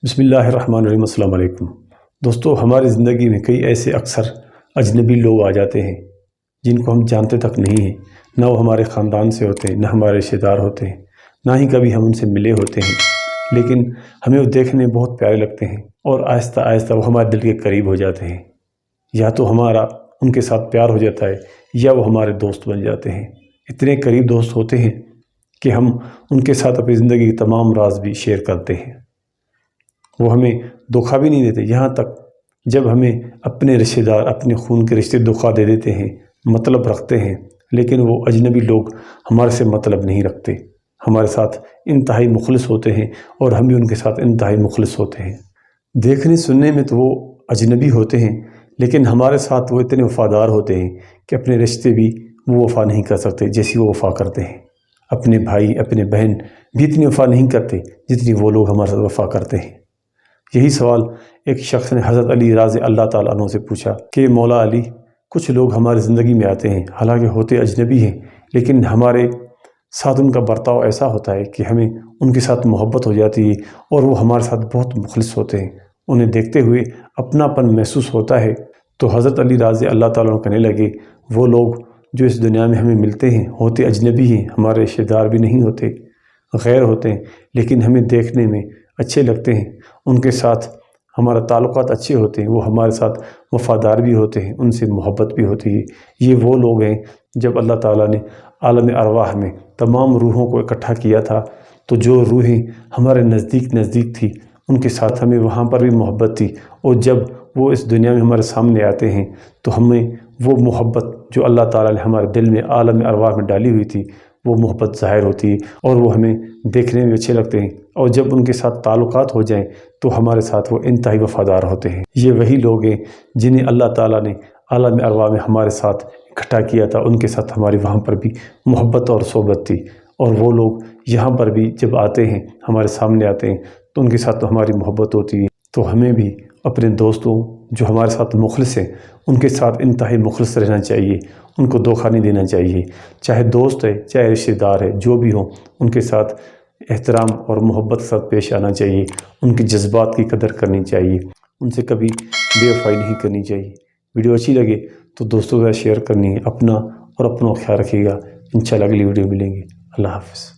بسم اللہ الرحمن الرحیم۔ السلام علیکم دوستو، ہماری زندگی میں کئی ایسے اکثر اجنبی لوگ آ جاتے ہیں جن کو ہم جانتے تک نہیں ہیں، نہ وہ ہمارے خاندان سے ہوتے ہیں، نہ ہمارے رشتہ دار ہوتے ہیں، نہ ہی کبھی ہم ان سے ملے ہوتے ہیں، لیکن ہمیں وہ دیکھنے بہت پیارے لگتے ہیں اور آہستہ آہستہ وہ ہمارے دل کے قریب ہو جاتے ہیں۔ یا تو ہمارا ان کے ساتھ پیار ہو جاتا ہے یا وہ ہمارے دوست بن جاتے ہیں۔ اتنے قریب دوست ہوتے ہیں کہ ہم ان کے ساتھ اپنی زندگی کے تمام راز بھی شیئر کرتے ہیں۔ وہ ہمیں دھوکہ بھی نہیں دیتے، یہاں تک جب ہمیں اپنے رشتہ دار، اپنے خون کے رشتے دھوکہ دے دیتے ہیں، مطلب رکھتے ہیں، لیکن وہ اجنبی لوگ ہمارے سے مطلب نہیں رکھتے، ہمارے ساتھ انتہائی مخلص ہوتے ہیں اور ہم بھی ان کے ساتھ انتہائی مخلص ہوتے ہیں۔ دیکھنے سننے میں تو وہ اجنبی ہوتے ہیں، لیکن ہمارے ساتھ وہ اتنے وفادار ہوتے ہیں کہ اپنے رشتے بھی وہ وفا نہیں کر سکتے جیسی وہ وفا کرتے ہیں۔ اپنے بھائی، اپنے بہن بھی اتنی وفا نہیں کرتے جتنی وہ لوگ ہمارے ساتھ وفا کرتے ہیں۔ یہی سوال ایک شخص نے حضرت علی رضی اللہ تعالیٰ عنہ سے پوچھا کہ مولا علی، کچھ لوگ ہماری زندگی میں آتے ہیں، حالانکہ ہوتے اجنبی ہیں، لیکن ہمارے ساتھ ان کا برتاؤ ایسا ہوتا ہے کہ ہمیں ان کے ساتھ محبت ہو جاتی ہے اور وہ ہمارے ساتھ بہت مخلص ہوتے ہیں، انہیں دیکھتے ہوئے اپنا پن محسوس ہوتا ہے۔ تو حضرت علی رضی اللہ تعالیٰ عنہ کہنے لگے، وہ لوگ جو اس دنیا میں ہمیں ملتے ہیں ہوتے اجنبی ہیں، ہمارے رشتہ دار بھی نہیں ہوتے، غیر ہوتے ہیں، لیکن ہمیں دیکھنے میں اچھے لگتے ہیں، ان کے ساتھ ہمارا تعلقات اچھے ہوتے ہیں، وہ ہمارے ساتھ وفادار بھی ہوتے ہیں، ان سے محبت بھی ہوتی ہے۔ یہ وہ لوگ ہیں جب اللہ تعالیٰ نے عالم ارواح میں تمام روحوں کو اکٹھا کیا تھا تو جو روحیں ہمارے نزدیک تھی ان کے ساتھ ہمیں وہاں پر بھی محبت تھی، اور جب وہ اس دنیا میں ہمارے سامنے آتے ہیں تو ہمیں وہ محبت جو اللہ تعالیٰ نے ہمارے دل میں عالم ارواح میں ڈالی ہوئی تھی وہ محبت ظاہر ہوتی ہے اور وہ ہمیں دیکھنے میں اچھے لگتے ہیں، اور جب ان کے ساتھ تعلقات ہو جائیں تو ہمارے ساتھ وہ انتہائی وفادار ہوتے ہیں۔ یہ وہی لوگ ہیں جنہیں اللہ تعالیٰ نے عالم ارواح میں ہمارے ساتھ اکٹھا کیا تھا، ان کے ساتھ ہماری وہاں پر بھی محبت اور صحبت تھی، اور وہ لوگ یہاں پر بھی جب آتے ہیں، ہمارے سامنے آتے ہیں تو ان کے ساتھ تو ہماری محبت ہوتی ہے۔ تو ہمیں بھی اپنے دوستوں جو ہمارے ساتھ مخلص ہیں ان کے ساتھ انتہائی مخلص رہنا چاہیے، ان کو دھوکہ نہیں دینا چاہیے، چاہے دوست ہے چاہے رشتہ دار ہے، جو بھی ہوں ان کے ساتھ احترام اور محبت کے ساتھ پیش آنا چاہیے، ان کے جذبات کی قدر کرنی چاہیے، ان سے کبھی بے وفائی نہیں کرنی چاہیے۔ ویڈیو اچھی لگے تو دوستوں کے ساتھ شیئر کرنی ہے، اپنا اور اپنا خیال رکھیے گا۔ انشاءاللہ اگلی ویڈیو ملیں گے۔ اللہ حافظ۔